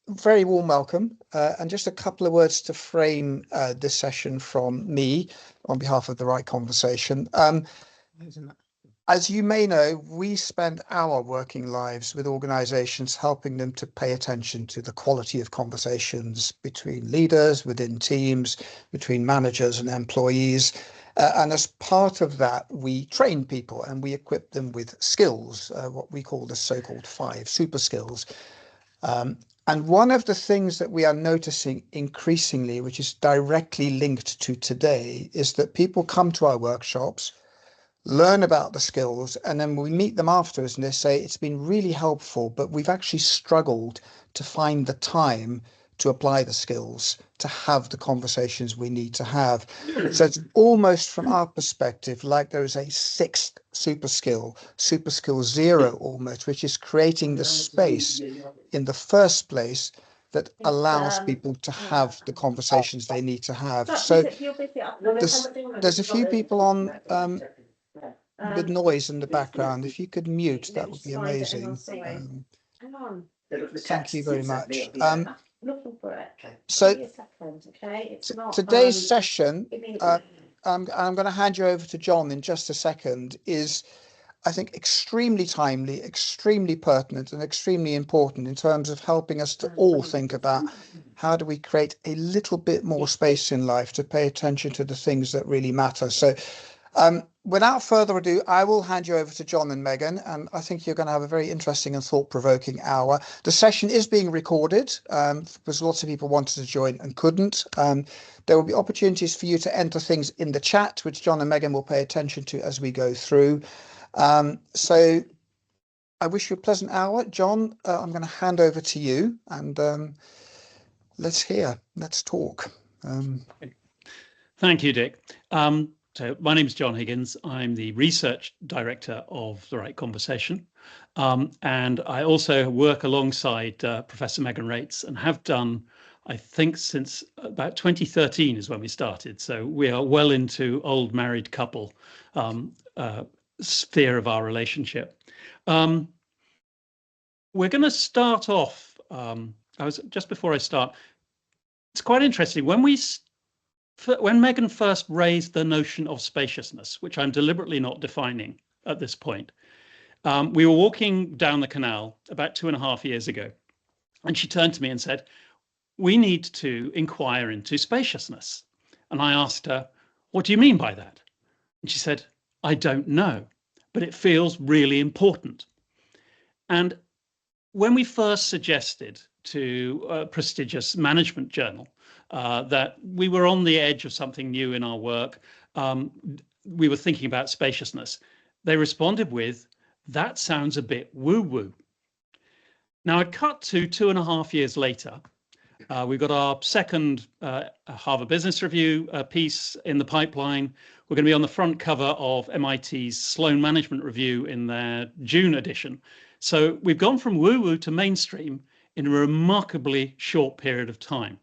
very warm welcome, and just a couple of words to frame this session from me on behalf of the Right Conversation. As you may know, we spend our working lives with organizations helping them to pay attention to the quality of conversations between leaders, within teams, between managers and employees. And as part of that, we train people and we equip them with skills, what we call the so-called 5 super skills. And one of the things that we are noticing increasingly, which is directly linked to today, is that people come to our workshops, learn about the skills, and then we meet them afterwards and they say it's been really helpful, but we've actually struggled to find the time to apply the skills, to have the conversations we need to have. So it's almost from our perspective like there is a 6th super skill 0 almost, which is creating the space in the first place that allows people to have the conversations they need to have. So there's a few people on with noise in the background. If you could mute, that would be amazing. Thank you very much. So today's session, I'm going to hand you over to John in just a second, is I think extremely timely, extremely pertinent and extremely important in terms of helping us to all think about how do we create a little bit more space in life to pay attention to the things that really matter. So without further ado, I will hand you over to John and Megan, and I think you're going to have a very interesting and thought-provoking hour. The session is being recorded because lots of people wanted to join and couldn't. There will be opportunities for you to enter things in the chat, which John and Megan will pay attention to as we go through. So I wish you a pleasant hour. John, I'm going to hand over to you, and let's talk. Thank you, Dick. So my name is John Higgins. I'm the research director of The Right Conversation. And I also work alongside Professor Megan Reitz and have done, I think, since about 2013 is when we started. So we are well into old married couple sphere of our relationship. We're going to start off. Just before I start, it's quite interesting. When Megan first raised the notion of spaciousness, which I'm deliberately not defining at this point, we were walking down the canal about 2.5 years ago, and she turned to me and said, "We need to inquire into spaciousness." And I asked her, "What do you mean by that?" And she said, "I don't know, but it feels really important." And when we first suggested to a prestigious management journal that we were on the edge of something new in our work, we were thinking about spaciousness, they responded with, "That sounds a bit woo-woo." Now, I cut to 2.5 years later. We've got our second Harvard Business Review piece in the pipeline. We're going to be on the front cover of MIT's Sloan Management Review in their June edition. So we've gone from woo-woo to mainstream in a remarkably short period of time.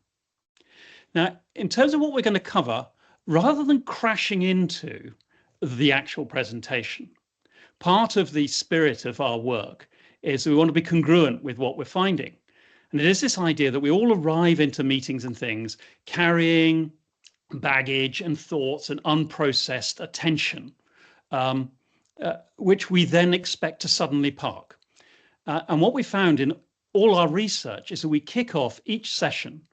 Now, in terms of what we're going to cover, rather than crashing into the actual presentation, part of the spirit of our work is we want to be congruent with what we're finding. And it is this idea that we all arrive into meetings and things carrying baggage and thoughts and unprocessed attention, which we then expect to suddenly park. And what we found in all our research is that we kick off each session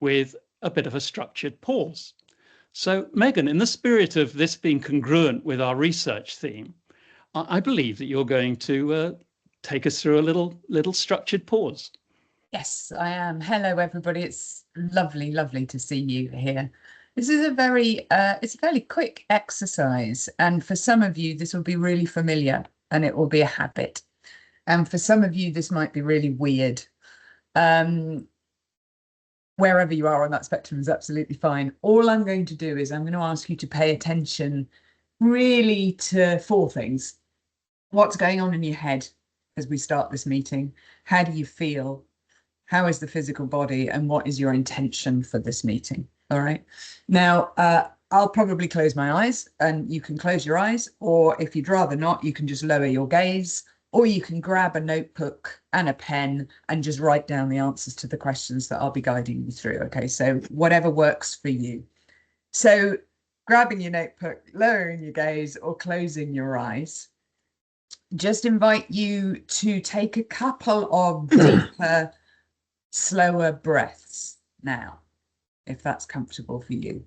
with a bit of a structured pause. So, Megan, in the spirit of this being congruent with our research theme, I believe that you're going to take us through a little structured pause. Yes, I am. Hello, everybody. It's lovely to see you here. This is it's a fairly quick exercise, and for some of you, this will be really familiar, and it will be a habit. And for some of you, this might be really weird. Wherever you are on that spectrum is absolutely fine. All I'm going to do is I'm going to ask you to pay attention really to 4 things. What's going on in your head as we start this meeting? How do you feel? How is the physical body? And what is your intention for this meeting? All right. Now, I'll probably close my eyes and you can close your eyes, or if you'd rather not, you can just lower your gaze or you can grab a notebook and a pen and just write down the answers to the questions that I'll be guiding you through. Okay, so whatever works for you. So grabbing your notebook, lowering your gaze, or closing your eyes, just invite you to take a couple of deeper, slower breaths now, if that's comfortable for you.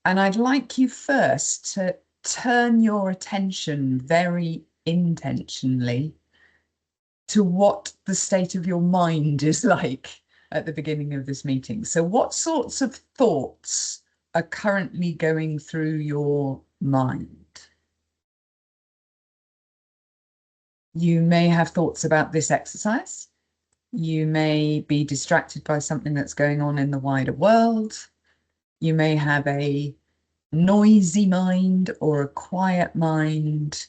And I'd like you first to turn your attention very intentionally to what the state of your mind is like at the beginning of this meeting. So what sorts of thoughts are currently going through your mind? You may have thoughts about this exercise. You may be distracted by something that's going on in the wider world. You may have a noisy mind or a quiet mind,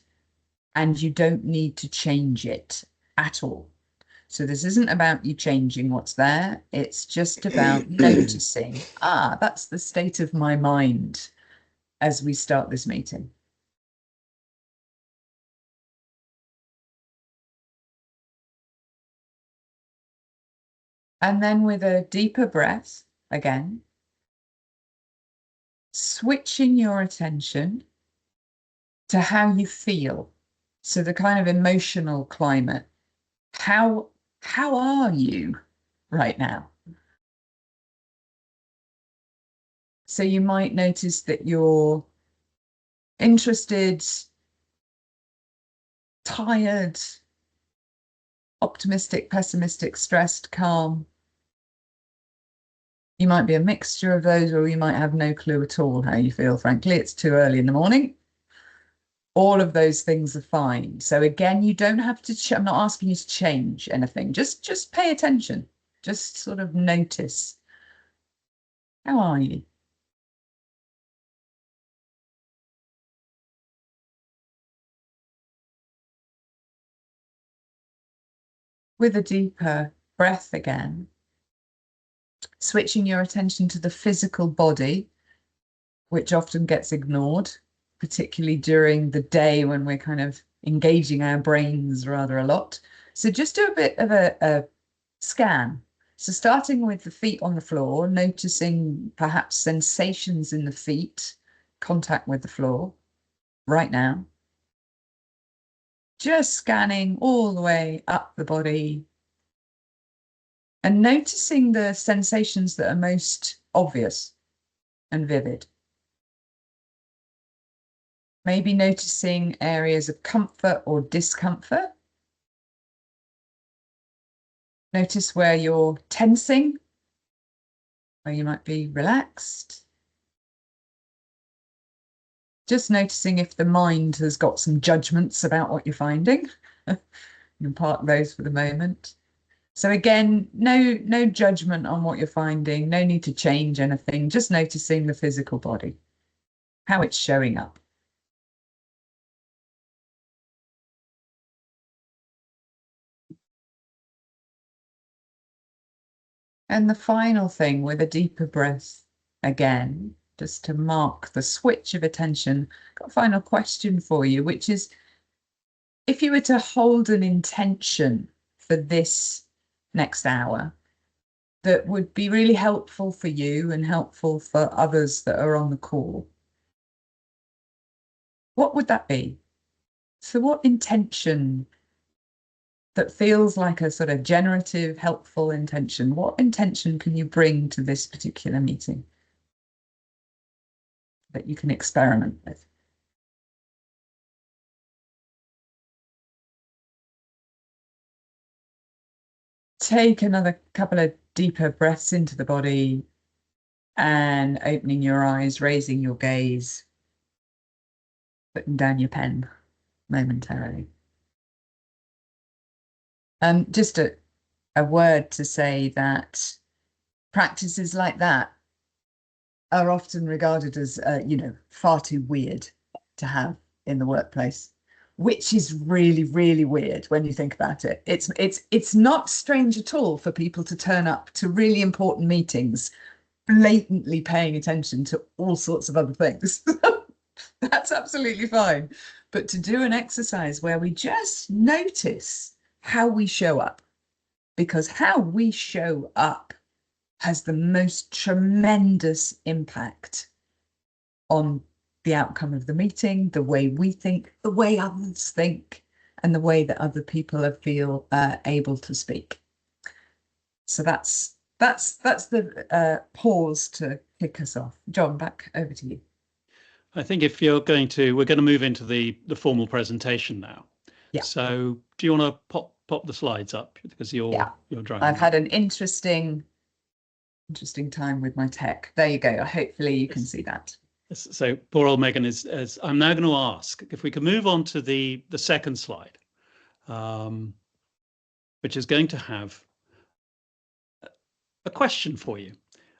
and you don't need to change it at all. So this isn't about you changing what's there. It's just about noticing, that's the state of my mind as we start this meeting. And then with a deeper breath, again, switching your attention to how you feel. So the kind of emotional climate. How are you right now? So you might notice that you're interested, tired, optimistic, pessimistic, stressed, calm. You might be a mixture of those, or you might have no clue at all how you feel, frankly. It's too early in the morning. All of those things are fine. So again, you don't have to, I'm not asking you to change anything. Just pay attention. Just sort of notice. How are you? With a deeper breath again, switching your attention to the physical body, which often gets ignored, particularly during the day when we're kind of engaging our brains rather a lot. So just do a bit of a scan. So starting with the feet on the floor, noticing perhaps sensations in the feet, contact with the floor right now. Just scanning all the way up the body and noticing the sensations that are most obvious and vivid. Maybe noticing areas of comfort or discomfort. Notice where you're tensing, where you might be relaxed. Just noticing if the mind has got some judgments about what you're finding. You can park those for the moment. So again, no judgment on what you're finding, no need to change anything, just noticing the physical body, how it's showing up. And the final thing, with a deeper breath, again, just to mark the switch of attention, got a final question for you, which is, if you were to hold an intention for this next hour that would be really helpful for you and helpful for others that are on the call, what would that be? So what intention that feels like a sort of generative, helpful intention, what intention can you bring to this particular meeting that you can experiment with? Take another couple of deeper breaths into the body and opening your eyes, raising your gaze, putting down your pen momentarily. Just a word to say that practices like that are often regarded as, far too weird to have in the workplace, which is really, really weird when you think about it. It's not strange at all for people to turn up to really important meetings blatantly paying attention to all sorts of other things. That's absolutely fine. But to do an exercise where we just notice how we show up, because how we show up has the most tremendous impact on the outcome of the meeting, the way we think, the way others think, and the way that other people feel able to speak. So that's the pause to kick us off. John, back over to you. I think if you're going to, we're going to move into the formal presentation now. Yeah. So do you want to pop the slides up, because you're driving? I've had an interesting time with my tech. There you go. Hopefully you can see that. So poor old Megan is, I'm now going to ask if we can move on to the second slide, which is going to have a question for you.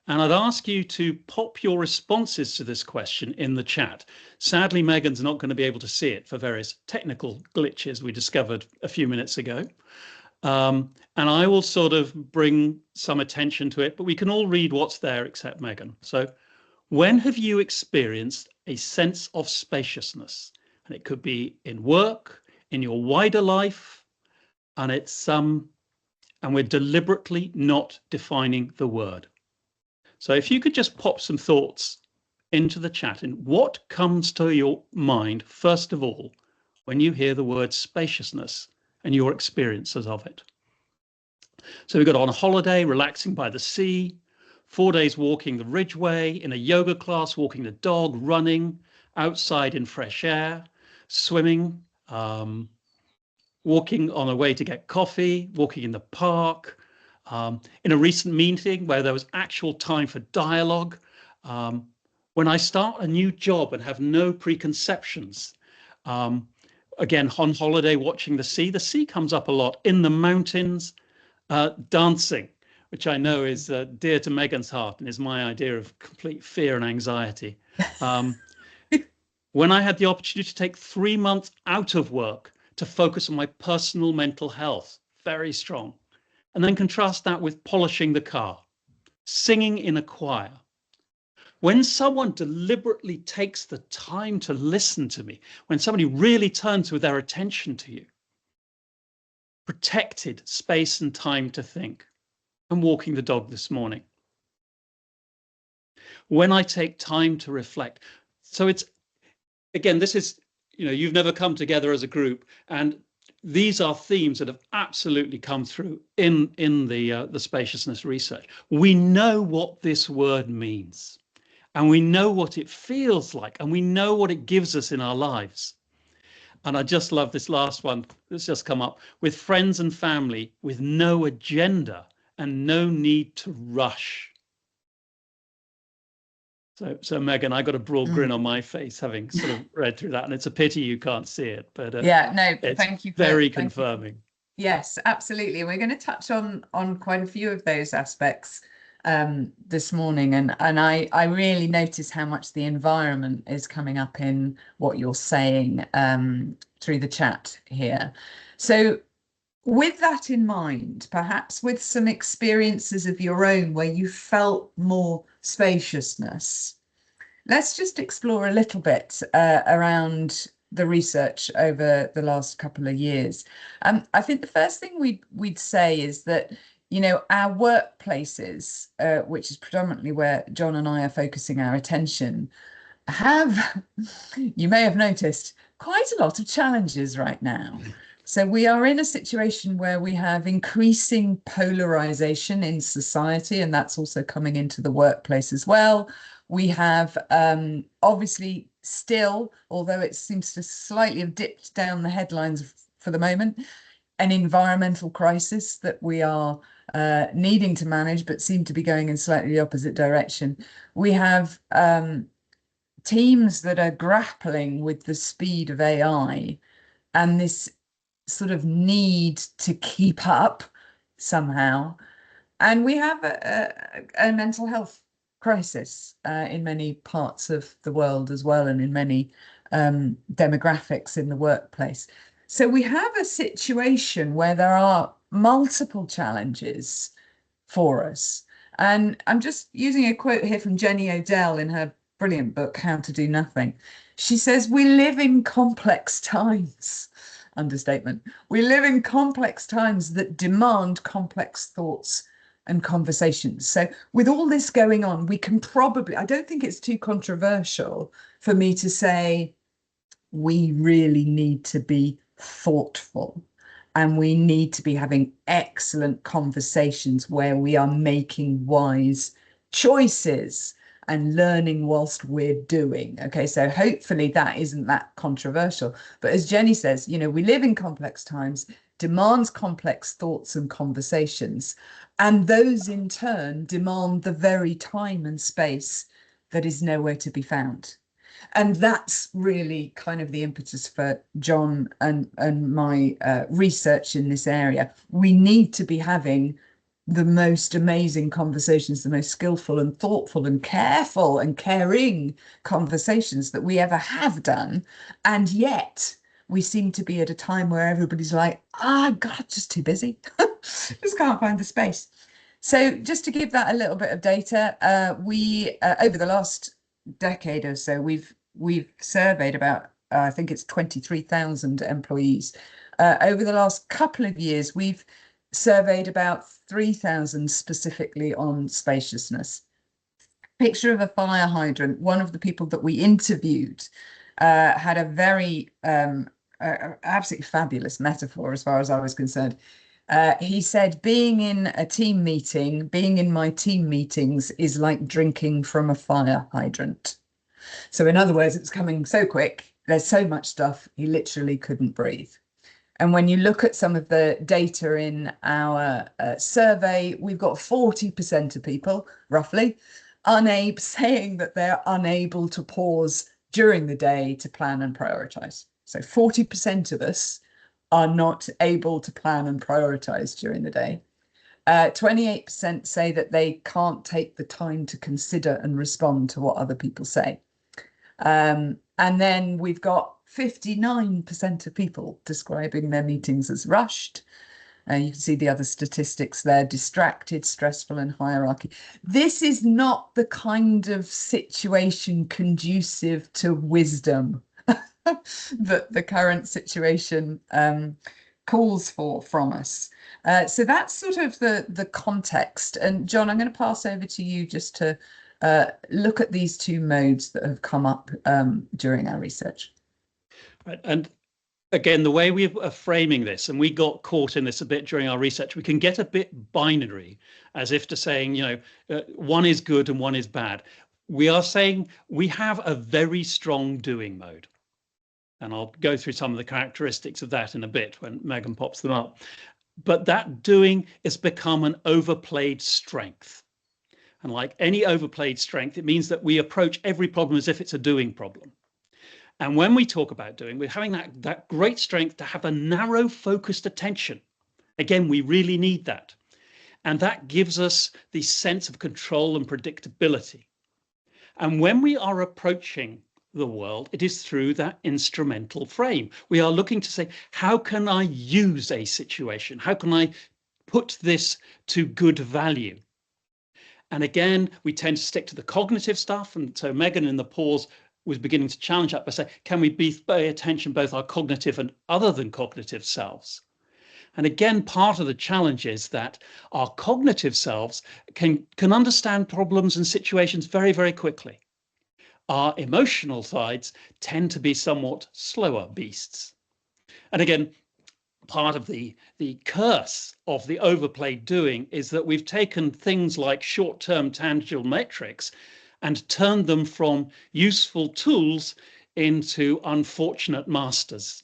And I'd ask you to pop your responses to this question in the chat. Sadly, Megan's not going to be able to see it for various technical glitches we discovered a few minutes ago. And I will sort of bring some attention to it, but we can all read what's there except Megan. So, when have you experienced a sense of spaciousness? And it could be in work, in your wider life, and and we're deliberately not defining the word. So if you could just pop some thoughts into the chat, and what comes to your mind, first of all, when you hear the word spaciousness and your experiences of it. So we got on a holiday, relaxing by the sea, 4 days walking the Ridgeway, in a yoga class, walking the dog, running, outside in fresh air, swimming, walking on a way to get coffee, walking in the park, in a recent meeting where there was actual time for dialogue. When I start a new job and have no preconceptions, again, on holiday, watching the sea comes up a lot, in the mountains, dancing, which I know is dear to Megan's heart and is my idea of complete fear and anxiety. When I had the opportunity to take 3 months out of work to focus on my personal mental health, very strong. And then contrast that with polishing the car, singing in a choir. When someone deliberately takes the time to listen to me, when somebody really turns with their attention to you, protected space and time to think. I'm walking the dog this morning. When I take time to reflect. So it's, again, this is, you've never come together as a group, and these are themes that have absolutely come through in the spaciousness research. We know what this word means, and we know what it feels like, and we know what it gives us in our lives. And I just love this last one that's just come up. With friends and family, with no agenda and no need to rush. So Megan, I got a broad grin on my face having sort of read through that, and it's a pity you can't see it, but yeah, no, thank you. Very confirming. Yes, absolutely. We're going to touch on quite a few of those aspects this morning, and I really notice how much the environment is coming up in what you're saying through the chat here. So with that in mind, perhaps with some experiences of your own where you felt more spaciousness, let's just explore a little bit around the research over the last couple of years. I think the first thing we'd say is that, our workplaces, which is predominantly where John and I are focusing our attention, have, you may have noticed, quite a lot of challenges right now. So we are in a situation where we have increasing polarization in society, and that's also coming into the workplace as well. We have obviously still, although it seems to slightly have dipped down the headlines for the moment, an environmental crisis that we are needing to manage, but seem to be going in slightly the opposite direction. We have teams that are grappling with the speed of AI and this sort of need to keep up somehow. And we have a mental health crisis in many parts of the world as well, and in many demographics in the workplace. So we have a situation where there are multiple challenges for us. And I'm just using a quote here from Jenny Odell in her brilliant book, How to Do Nothing. She says, we live in complex times. Understatement. We live in complex times that demand complex thoughts and conversations. So with all this going on, we can probably, I don't think it's too controversial for me to say, we really need to be thoughtful and we need to be having excellent conversations where we are making wise choices and learning whilst we're doing. Okay, so hopefully that isn't that controversial. But as Jenny says, you know, we live in complex times, demands complex thoughts and conversations, and those in turn demand the very time and space that is nowhere to be found. And that's really kind of the impetus for John and my research in this area. We need to be having the most amazing conversations, the most skillful and thoughtful and careful and caring conversations that we ever have done. And yet we seem to be at a time where everybody's like, God, just too busy. Just can't find the space. So just to give that a little bit of data, we over the last decade or so, we've surveyed about, I think it's 23,000 employees. Over the last couple of years, we've surveyed about 3,000 specifically on spaciousness. Picture of a fire hydrant. One of the people that we interviewed had a very absolutely fabulous metaphor as far as I was concerned. He said, being in a team meeting, being in my team meetings is like drinking from a fire hydrant. So in other words, it's coming so quick. There's so much stuff, he literally couldn't breathe. And when you look at some of the data in our survey, we've got 40% of people, roughly, saying that they're unable to pause during the day to plan and prioritize. So 40% of us are not able to plan and prioritize during the day. 28% say that they can't take the time to consider and respond to what other people say. And then we've got 59% of people describing their meetings as rushed. You can see the other statistics there: distracted, stressful, and hierarchy. This is not the kind of situation conducive to wisdom that the current situation calls for from us. So that's sort of the context. And John, I'm going to pass over to you just to look at these two modes that have come up during our research. Right. And again, the way we are framing this, and we got caught in this a bit during our research, we can get a bit binary, as if to saying, you know, one is good and one is bad. We are saying we have a very strong doing mode. And I'll go through some of the characteristics of that in a bit when Megan pops them up. But that doing has become an overplayed strength. And like any overplayed strength, it means that we approach every problem as if it's a doing problem. And when we talk about doing, we're having that great strength to have a narrow focused attention. Again, we really need that. And that gives us the sense of control and predictability. And when we are approaching the world, it is through that instrumental frame. We are looking to say, how can I use a situation? How can I put this to good value? And again, we tend to stick to the cognitive stuff. And so Megan in the pause was beginning to challenge that by saying, can we pay attention both our cognitive and other than cognitive selves? And again, part of the challenge is that our cognitive selves can understand problems and situations very, very quickly. Our emotional sides tend to be somewhat slower beasts. And again, part of the curse of the overplayed doing is that we've taken things like short-term tangible metrics and turned them from useful tools into unfortunate masters.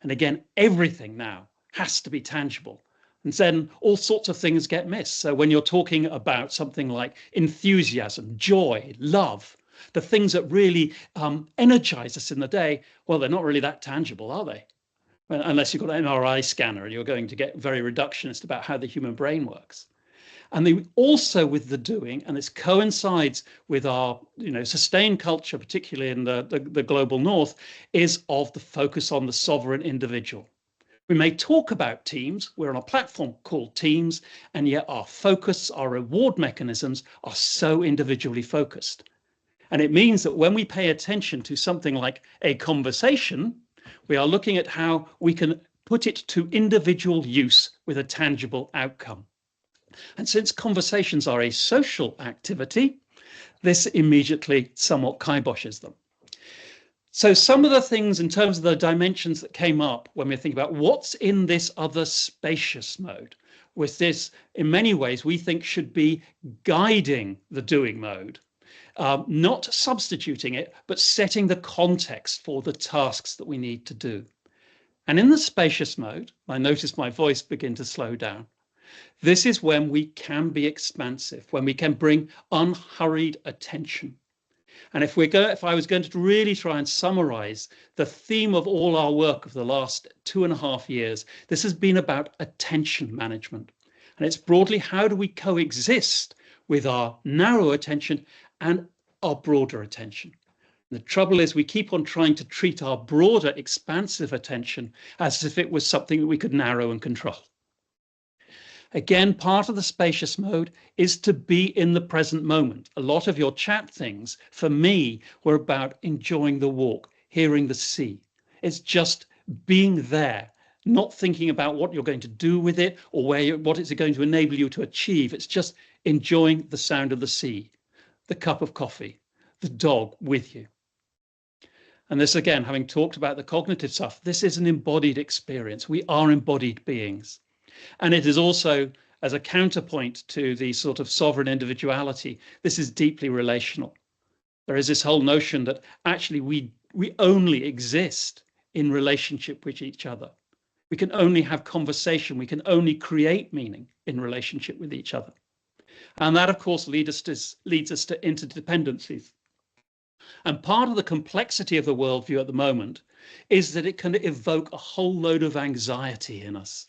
And again, everything now has to be tangible. And then all sorts of things get missed. So when you're talking about something like enthusiasm, joy, love, the things that really energize us in the day, well, they're not really that tangible, are they? Unless you've got an MRI scanner and you're going to get very reductionist about how the human brain works. And also with the doing, and this coincides with our sustained culture, particularly in the global north, is of the focus on the sovereign individual. We may talk about teams, we're on a platform called Teams, and yet our focus, our reward mechanisms are so individually focused. And it means that when we pay attention to something like a conversation, we are looking at how we can put it to individual use with a tangible outcome. And since conversations are a social activity, this immediately somewhat kiboshes them. So some of the things in terms of the dimensions that came up when we think about what's in this other spacious mode, with this, in many ways, we think should be guiding the doing mode, not substituting it, but setting the context for the tasks that we need to do. And in the spacious mode, I notice my voice begin to slow down. This is when we can be expansive, when we can bring unhurried attention. And if I was going to really try and summarize the theme of all our work of the last 2.5 years, this has been about attention management. And it's broadly, how do we coexist with our narrow attention and our broader attention? The trouble is we keep on trying to treat our broader, expansive attention as if it was something that we could narrow and control. Again, part of the spacious mode is to be in the present moment. A lot of your chat things, for me, were about enjoying the walk, hearing the sea. It's just being there, not thinking about what you're going to do with it or what it's going to enable you to achieve. It's just enjoying the sound of the sea, the cup of coffee, the dog with you. And this, again, having talked about the cognitive stuff, this is an embodied experience. We are embodied beings. And it is also, as a counterpoint to the sort of sovereign individuality, this is deeply relational. There is this whole notion that actually we only exist in relationship with each other. We can only have conversation. We can only create meaning in relationship with each other. And that, of course, leads us to interdependencies. And part of the complexity of the worldview at the moment is that it can evoke a whole load of anxiety in us.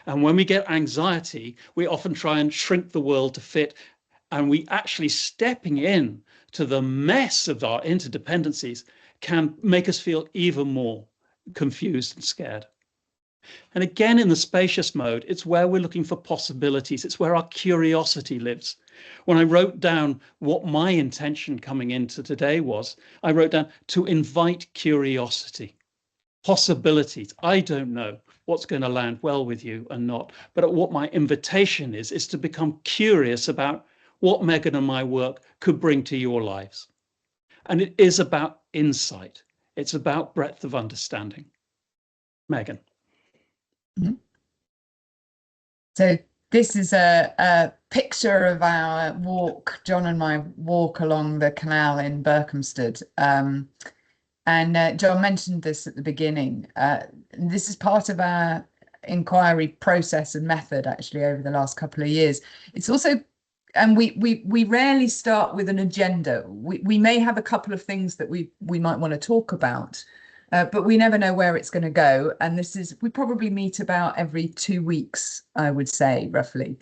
And when we get anxiety, we often try and shrink the world to fit. And we actually stepping in to the mess of our interdependencies can make us feel even more confused and scared. And again, in the spacious mode, it's where we're looking for possibilities. It's where our curiosity lives. When I wrote down what my intention coming into today was, I wrote down to invite curiosity, possibilities. I don't know what's going to land well with you and not, but what my invitation is to become curious about what Megan and my work could bring to your lives. And it is about insight. It's about breadth of understanding. Megan. Mm-hmm. So this is a picture of our walk, John and my walk along the canal in Berkhamsted. And John mentioned this at the beginning. This is part of our inquiry process and method, actually, over the last couple of years. It's also, and we rarely start with an agenda. We may have a couple of things that we might want to talk about, but we never know where it's going to go. And we probably meet about every 2 weeks, I would say, roughly.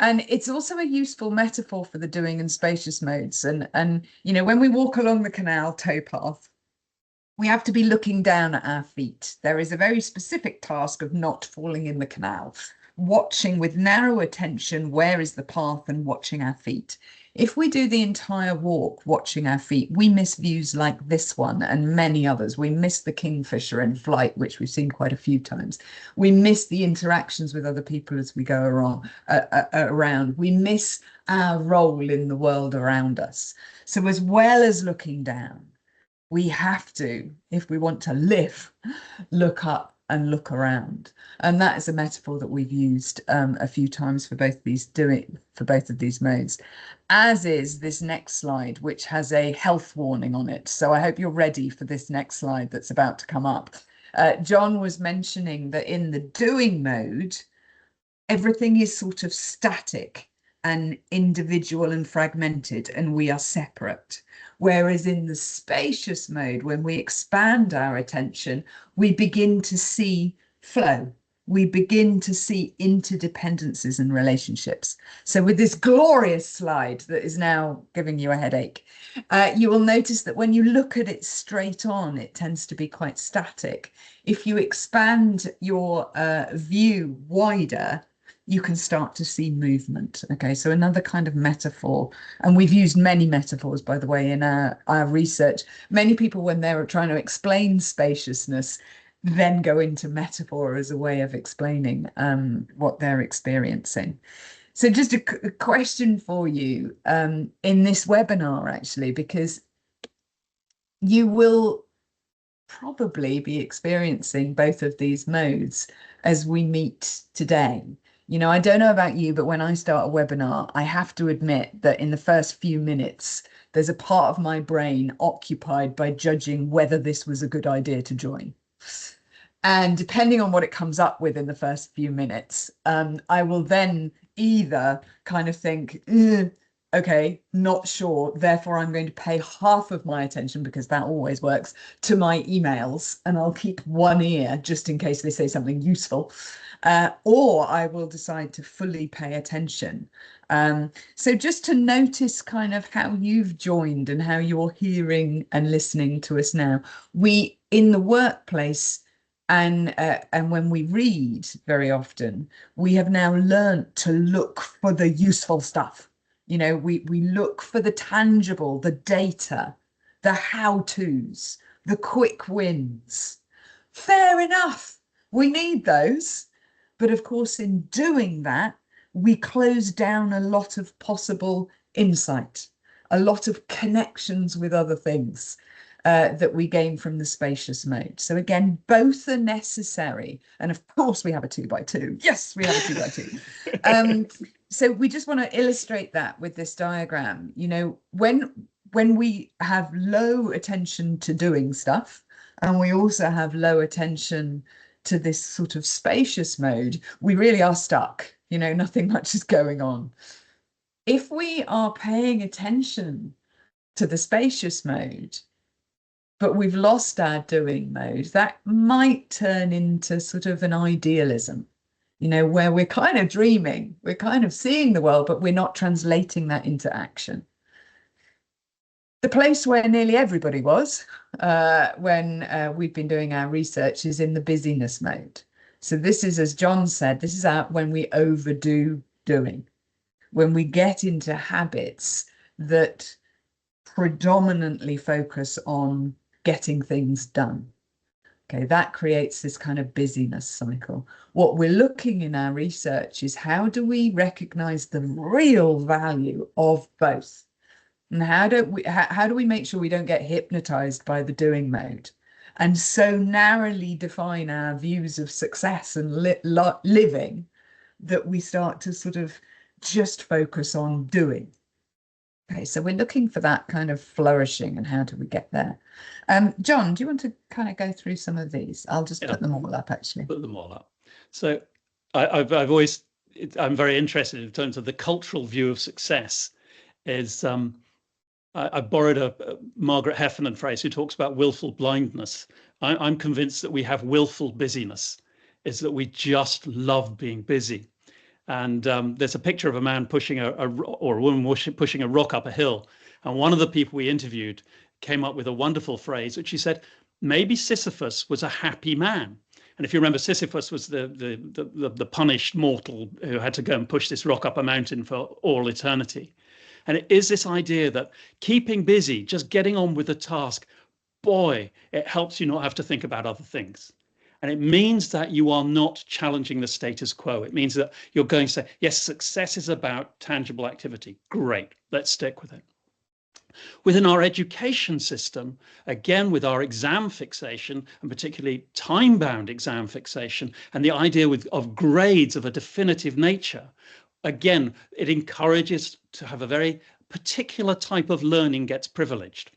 And it's also a useful metaphor for the doing and spacious modes. And you know, when we walk along the canal towpath, we have to be looking down at our feet. There is a very specific task of not falling in the canal, watching with narrow attention where is the path and watching our feet. If we do the entire walk watching our feet, we miss views like this one and many others. We miss the kingfisher in flight, which we've seen quite a few times. We miss the interactions with other people as we go around. We miss our role in the world around us. So as well as looking down, we have to, if we want to live, look up and look around. And that is a metaphor that we've used a few times for both of these modes, as is this next slide, which has a health warning on it. So I hope you're ready for this next slide that's about to come up. John was mentioning that in the doing mode, everything is sort of static and individual and fragmented, and we are separate. Whereas in the spacious mode, when we expand our attention, we begin to see flow. we begin to see interdependencies in relationships. So with this glorious slide that is now giving you a headache, you will notice that when you look at it straight on, it tends to be quite static. If you expand your view wider, you can start to see movement. Okay, so another kind of metaphor, and we've used many metaphors, by the way, in our research. Many people, when they're trying to explain spaciousness, then go into metaphor as a way of explaining what they're experiencing. So just a question for you in this webinar, actually, because you will probably be experiencing both of these modes as we meet today. You know, I don't know about you, but when I start a webinar, I have to admit that in the first few minutes, there's a part of my brain occupied by judging whether this was a good idea to join. And depending on what it comes up with in the first few minutes, I will then either kind of think, okay, not sure, therefore I'm going to pay half of my attention, because that always works, to my emails, and I'll keep one ear just in case they say something useful, or I will decide to fully pay attention. So just to notice kind of how you've joined and how you're hearing and listening to us now. We, in the workplace, and when we read very often, we have now learned to look for the useful stuff. You know, we look for the tangible, the data, the how-tos, the quick wins. Fair enough, we need those. But of course, in doing that, we close down a lot of possible insight, a lot of connections with other things that we gain from the spacious mode. So again, both are necessary. And of course, we have a 2x2. Yes, we have a 2x2. So we just want to illustrate that with this diagram. You know, when we have low attention to doing stuff, and we also have low attention to this sort of spacious mode, we really are stuck. You know, nothing much is going on. If we are paying attention to the spacious mode, but we've lost our doing mode, that might turn into sort of an idealism, you know, where we're kind of dreaming, we're kind of seeing the world, but we're not translating that into action. The place where nearly everybody was when we've been doing our research is in the busyness mode. So this is, as John said, this is when we overdo doing, when we get into habits that predominantly focus on getting things done. Okay, that creates this kind of busyness cycle. What we're looking in our research is how do we recognize the real value of both? And how do we make sure we don't get hypnotized by the doing mode and so narrowly define our views of success and living that we start to sort of just focus on doing? Okay, so we're looking for that kind of flourishing, and how do we get there? John, do you want to kind of go through some of these? I'll just put them all up, actually. Put them all up. So I'm very interested in terms of the cultural view of success. Is I borrowed a Margaret Heffernan phrase who talks about willful blindness. I'm convinced that we have willful busyness, is that we just love being busy. And there's a picture of a man pushing or a woman pushing a rock up a hill. And one of the people we interviewed came up with a wonderful phrase, which he said, maybe Sisyphus was a happy man. And if you remember, Sisyphus was the punished mortal who had to go and push this rock up a mountain for all eternity. And it is this idea that keeping busy, just getting on with the task, boy, it helps you not have to think about other things. And it means that you are not challenging the status quo. It means that you're going to say, yes, success is about tangible activity. Great, let's stick with it. Within our education system, again, with our exam fixation, and particularly time-bound exam fixation, and the idea of grades of a definitive nature, again, it encourages to have a very particular type of learning gets privileged.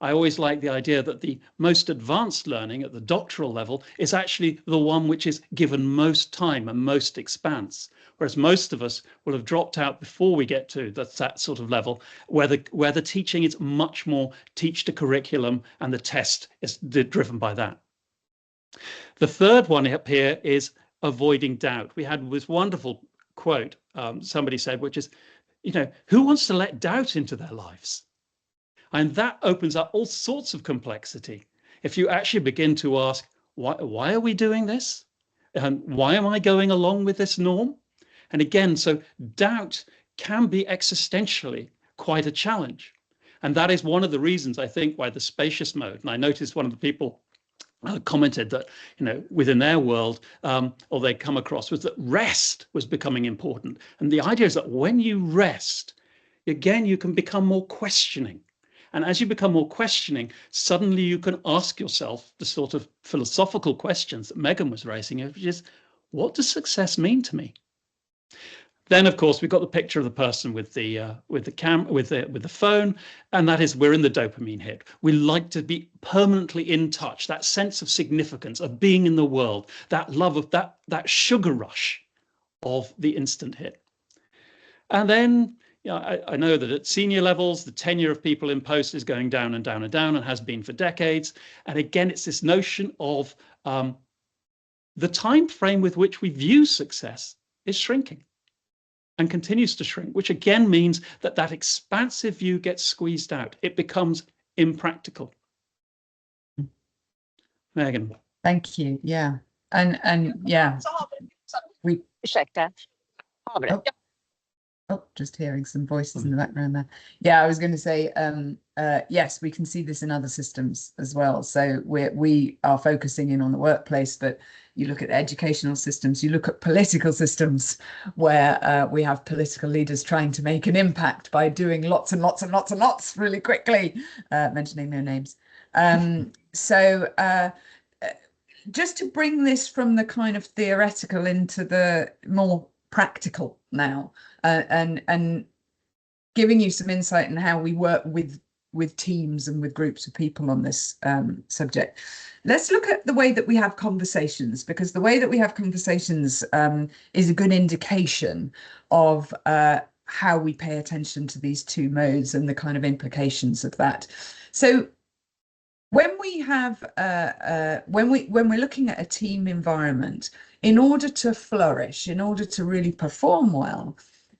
I always like the idea that the most advanced learning at the doctoral level is actually the one which is given most time and most expanse, whereas most of us will have dropped out before we get to that sort of level where the teaching is much more teach to curriculum and the test is driven by that. The third one up here is avoiding doubt. We had this wonderful quote somebody said, which is, who wants to let doubt into their lives? And that opens up all sorts of complexity. If you actually begin to ask, why are we doing this? And why am I going along with this norm? And again, so doubt can be existentially quite a challenge. And that is one of the reasons, I think, why the spacious mode, and I noticed one of the people commented that, within their world, or they come across, was that rest was becoming important. And the idea is that when you rest, again, you can become more questioning. And as you become more questioning, suddenly you can ask yourself the sort of philosophical questions that Megan was raising, which is, what does success mean to me? Then, of course, we've got the picture of the person with the phone, and that is, we're in the dopamine hit. We like to be permanently in touch, that sense of significance, of being in the world, that love of that sugar rush of the instant hit. And then, I know that at senior levels, the tenure of people in post is going down and down and down, and has been for decades. And again, it's this notion of the time frame with which we view success is shrinking and continues to shrink, which again means that that expansive view gets squeezed out. It becomes impractical. Megan. Thank you. Yeah. And yeah, we just hearing some voices in the background there. Yeah, I was going to say, yes, we can see this in other systems as well. So we are focusing in on the workplace, but you look at educational systems, you look at political systems where we have political leaders trying to make an impact by doing lots and lots and lots and lots really quickly, mentioning no names. Just to bring this from the kind of theoretical into the more practical now, and giving you some insight in how we work with teams and with groups of people on this subject. Let's look at the way that we have conversations, because the way that we have conversations is a good indication of how we pay attention to these two modes and the kind of implications of that. So when we have when we're looking at a team environment, in order to flourish, in order to really perform well,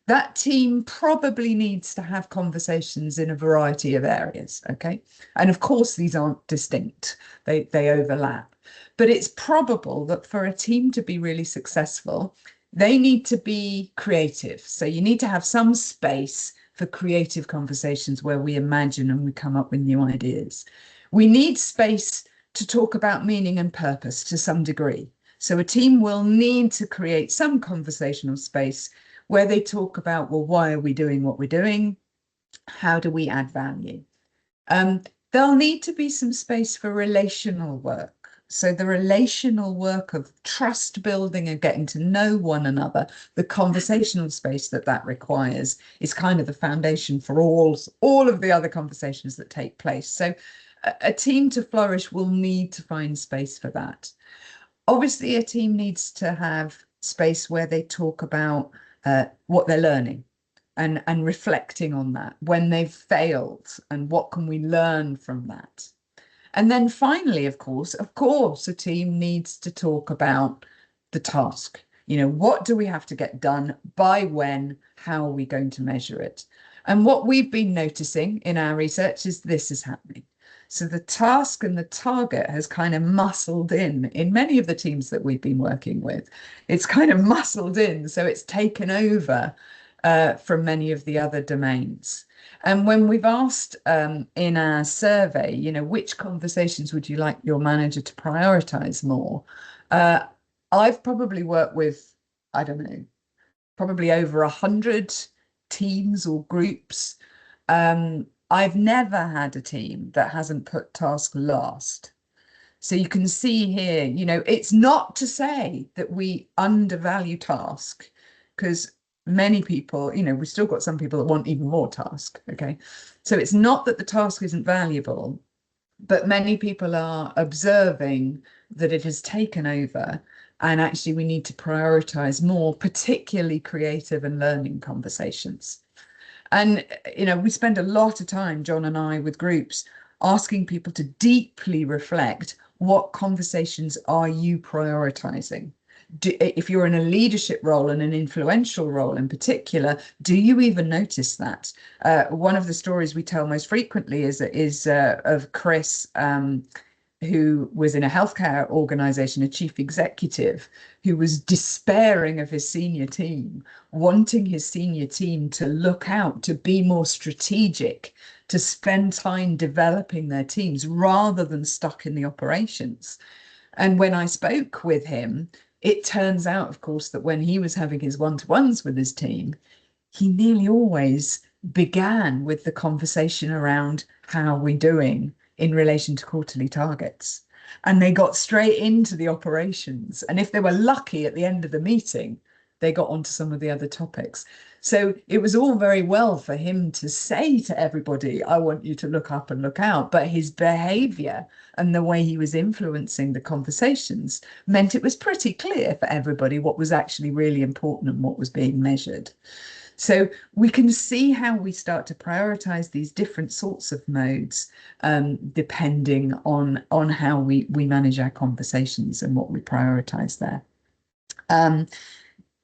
that team probably needs to have conversations in a variety of areas, okay? And of course, these aren't distinct, they overlap. But it's probable that for a team to be really successful, they need to be creative. So you need to have some space for creative conversations where we imagine and we come up with new ideas. We need space to talk about meaning and purpose to some degree. So a team will need to create some conversational space where they talk about, well, why are we doing what we're doing? How do we add value? There'll need to be some space for relational work. So the relational work of trust building and getting to know one another, the conversational space that requires is kind of the foundation for all of the other conversations that take place. So a team to flourish will need to find space for that. Obviously, a team needs to have space where they talk about what they're learning and reflecting on that when they've failed and what can we learn from that. And then finally, of course, a team needs to talk about the task. What do we have to get done, by when, how are we going to measure it? And what we've been noticing in our research is this is happening. So the task and the target has kind of muscled in many of the teams that we've been working with. It's kind of muscled in, so it's taken over from many of the other domains. And when we've asked in our survey, which conversations would you like your manager to prioritize more? I've probably worked with, I don't know, probably over 100 teams or groups. I've never had a team that hasn't put task last. So you can see here, it's not to say that we undervalue task, because many people, we've still got some people that want even more task, okay? So it's not that the task isn't valuable, but many people are observing that it has taken over, and actually we need to prioritize more, particularly creative and learning conversations. And, we spend a lot of time, John and I, with groups, asking people to deeply reflect, what conversations are you prioritizing? If you're in a leadership role and an influential role in particular, do you even notice that? One of the stories we tell most frequently is of Chris, who was in a healthcare organization, a chief executive, who was despairing of his senior team, wanting his senior team to look out, to be more strategic, to spend time developing their teams rather than stuck in the operations. And when I spoke with him, it turns out, of course, that when he was having his one-to-ones with his team, he nearly always began with the conversation around how are we doing in relation to quarterly targets. And they got straight into the operations. And if they were lucky at the end of the meeting, they got onto some of the other topics. So it was all very well for him to say to everybody, I want you to look up and look out. But his behavior and the way he was influencing the conversations meant it was pretty clear for everybody what was actually really important and what was being measured. So we can see how we start to prioritize these different sorts of modes, depending on how we manage our conversations and what we prioritize there.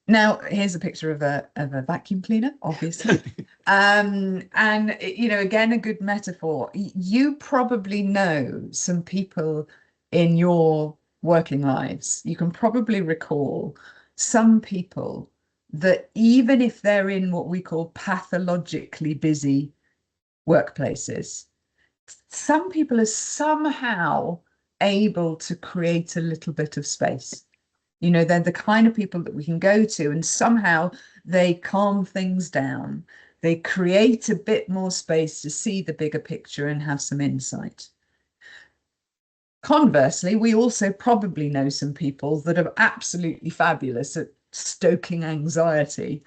Now, here's a picture of a vacuum cleaner, obviously. And, again, a good metaphor. You probably know some people in your working lives. You can probably recall some people that even if they're in what we call pathologically busy workplaces, some people are somehow able to create a little bit of space. They're the kind of people that we can go to and somehow they calm things down. They create a bit more space to see the bigger picture and have some insight. Conversely, we also probably know some people that are absolutely fabulous at stoking anxiety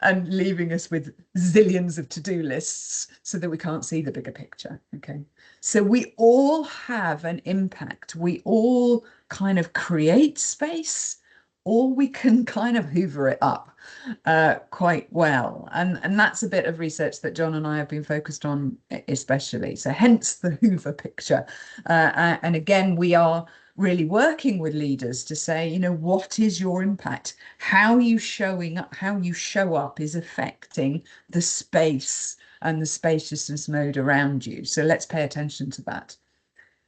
and leaving us with zillions of to-do lists so that we can't see the bigger picture. Okay, so we all have an impact. We all kind of create space, or we can kind of hoover it up quite well. And that's a bit of research that John and I have been focused on especially. So hence the Hoover picture. And again, we are really working with leaders to say, what is your impact? How you showing up, how you show up is affecting the space and the spaciousness mode around you. So let's pay attention to that.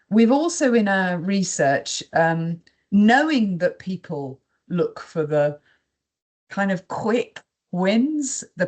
We've also in our research, knowing that people look for the kind of quick wins, the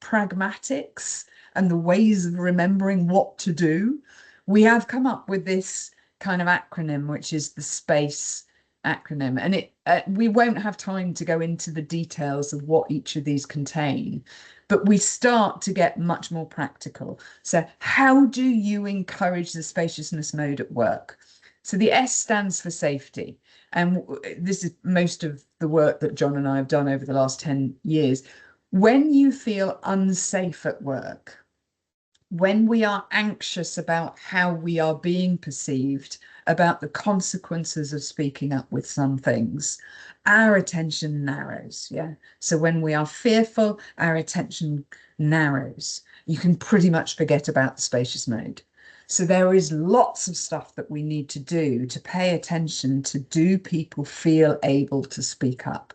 pragmatics and the ways of remembering what to do, we have come up with this kind of acronym, which is the SPACE acronym. And we won't have time to go into the details of what each of these contain, but we start to get much more practical. So how do you encourage the spaciousness mode at work? So the S stands for safety. And this is most of the work that John and I have done over the last 10 years. When you feel unsafe at work, when we are anxious about how we are being perceived, about the consequences of speaking up with some things, our attention narrows. Yeah. So when we are fearful, our attention narrows. You can pretty much forget about the spacious mode. So there is lots of stuff that we need to do to pay attention to, do people feel able to speak up?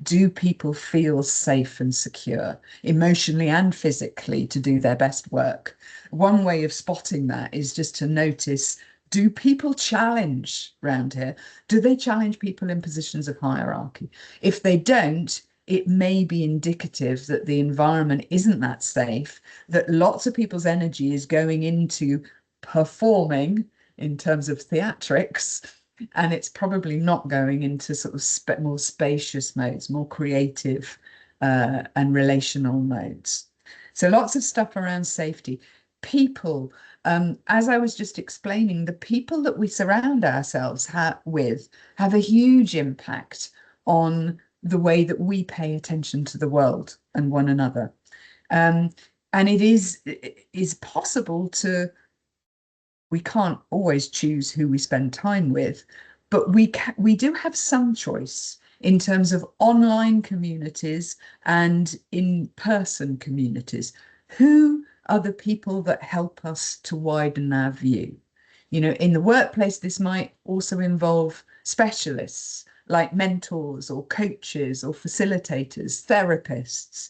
Do people feel safe and secure, emotionally and physically, to do their best work? One way of spotting that is just to notice, do people challenge around here? Do they challenge people in positions of hierarchy? If they don't, it may be indicative that the environment isn't that safe, that lots of people's energy is going into performing in terms of theatrics, and it's probably not going into sort of more spacious modes, more creative and relational modes. So lots of stuff around safety. People, as I was just explaining, the people that we surround ourselves with have a huge impact on the way that we pay attention to the world and one another. And it is possible to, we can't always choose who we spend time with, but we do have some choice in terms of online communities and in-person communities. Who are the people that help us to widen our view? In the workplace, this might also involve specialists, like mentors or coaches or facilitators, therapists.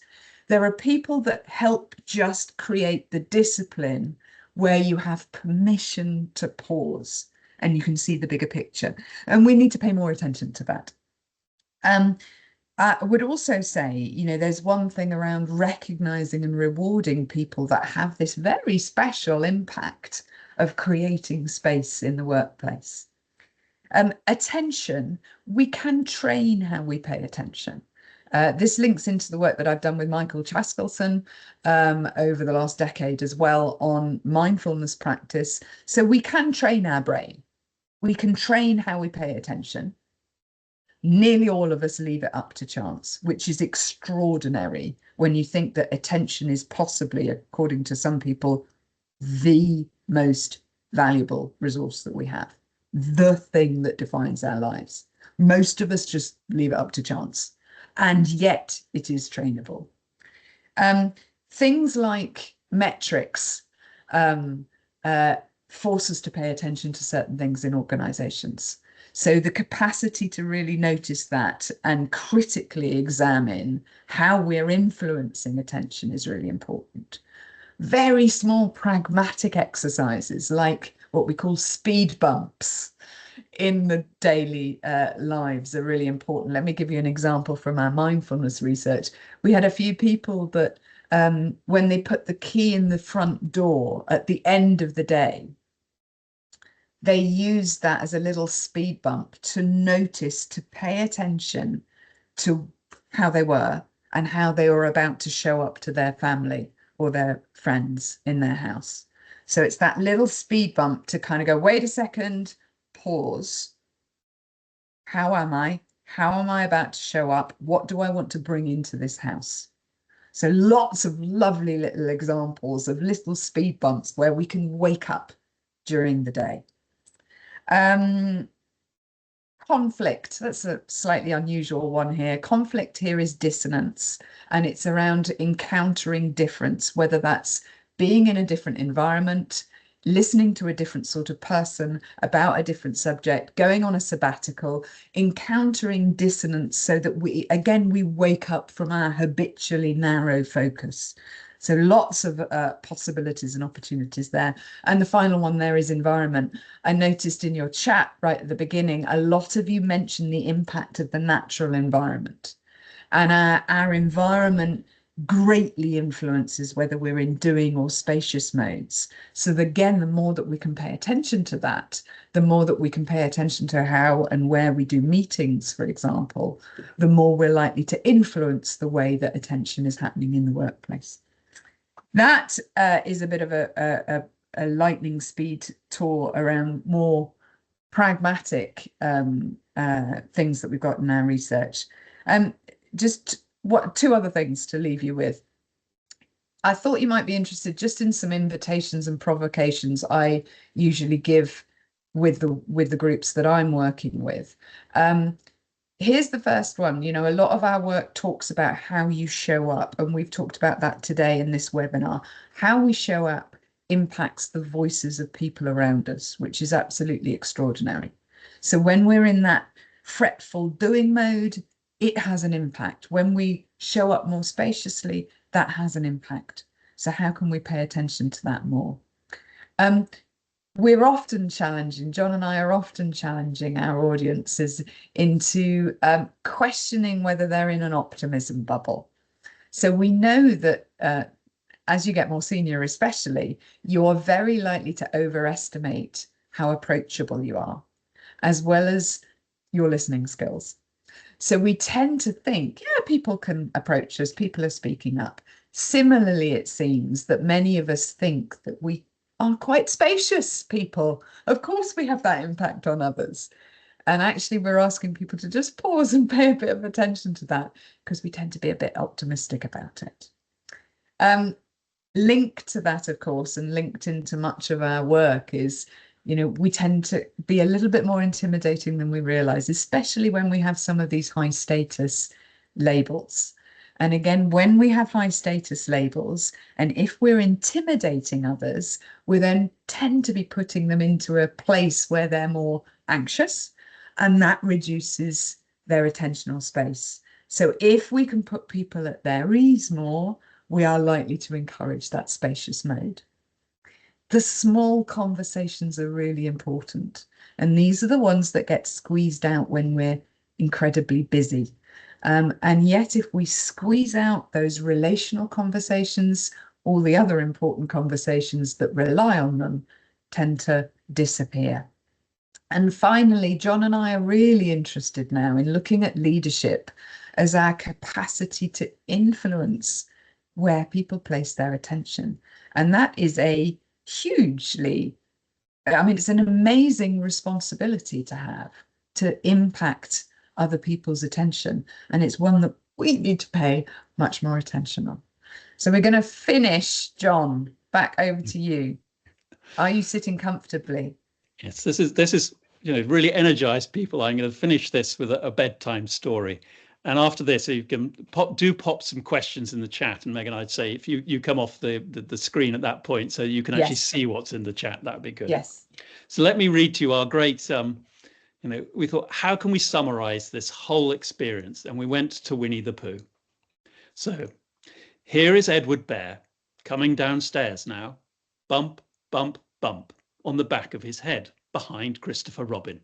There are people that help just create the discipline where you have permission to pause and you can see the bigger picture. And we need to pay more attention to that. I would also say, you know, there's one thing around recognizing and rewarding people that have this very special impact of creating space in the workplace. Attention, we can train how we pay attention. This links into the work that I've done with Michael Chaskelson over the last decade as well on mindfulness practice. So we can train our brain. We can train how we pay attention. Nearly all of us leave it up to chance, which is extraordinary when you think that attention is possibly, according to some people, the most valuable resource that we have, the thing that defines our lives. Most of us just leave it up to chance, and yet it is trainable. Things like metrics force us to pay attention to certain things in organizations. So the capacity to really notice that and critically examine how we're influencing attention is really important. Very small pragmatic exercises like what we call speed bumps in the daily lives are really important. Let me give you an example from our mindfulness research. We had a few people that when they put the key in the front door at the end of the day, they used that as a little speed bump to notice, to pay attention to how they were and how they were about to show up to their family or their friends in their house. So it's that little speed bump to kind of go, wait a second, pause. How am I? How am I about to show up? What do I want to bring into this house? So lots of lovely little examples of little speed bumps where we can wake up during the day. Conflict, that's a slightly unusual one here. Conflict here is dissonance, and it's around encountering difference, whether that's being in a different environment, listening to a different sort of person about a different subject, going on a sabbatical, encountering dissonance so that we wake up from our habitually narrow focus. So lots of possibilities and opportunities there. And the final one there is environment. I noticed in your chat right at the beginning, a lot of you mentioned the impact of the natural environment. And our environment greatly influences whether we're in doing or spacious modes. So again, the more that we can pay attention to that, the more that we can pay attention to how and where we do meetings, for example, the more we're likely to influence the way that attention is happening in the workplace. That is a bit of a lightning speed tour around more pragmatic things that we've got in our research. Just two other things to leave you with. I thought you might be interested just in some invitations and provocations I usually give with the groups that I'm working with. Here's the first one. You know, a lot of our work talks about how you show up, and we've talked about that today in this webinar. How we show up impacts the voices of people around us, which is absolutely extraordinary. So when we're in that fretful doing mode, it has an impact. When we show up more spaciously, that has an impact. So how can we pay attention to that more? We're often challenging, John and I are often challenging our audiences into questioning whether they're in an optimism bubble. So we know that as you get more senior especially, you are very likely to overestimate how approachable you are, as well as your listening skills. So we tend to think, yeah, people can approach us, people are speaking up. Similarly, it seems that many of us think that we are quite spacious people. Of course, we have that impact on others. And actually, we're asking people to just pause and pay a bit of attention to that because we tend to be a bit optimistic about it. Linked to that, of course, and linked into much of our work is, you know, we tend to be a little bit more intimidating than we realize, especially when we have some of these high status labels. And again, when we have high status labels, and if we're intimidating others, we then tend to be putting them into a place where they're more anxious, and that reduces their attentional space. So if we can put people at their ease more, we are likely to encourage that spacious mode. The small conversations are really important. And these are the ones that get squeezed out when we're incredibly busy. And yet, if we squeeze out those relational conversations, all the other important conversations that rely on them tend to disappear. And finally, John and I are really interested now in looking at leadership as our capacity to influence where people place their attention. And that is a hugely, I mean, it's an amazing responsibility to have, to impact other people's attention. And it's one that we need to pay much more attention on. So we're going to finish, John, back over to you. Are you sitting comfortably? Yes, this is really energized people. I'm going to finish this with a bedtime story. And after this, you can pop some questions in the chat. And Megan, I'd say if you come off the screen at that point so you can actually see what's in the chat, that would be good. Yes. So let me read to you our great, we thought, how can we summarize this whole experience? And we went to Winnie the Pooh. So here is Edward Bear coming downstairs now, bump, bump, bump on the back of his head behind Christopher Robin.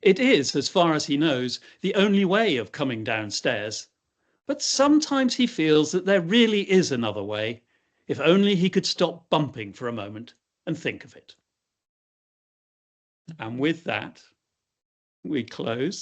It is, as far as he knows, the only way of coming downstairs. But sometimes he feels that there really is another way, if only he could stop bumping for a moment and think of it. And with that, we close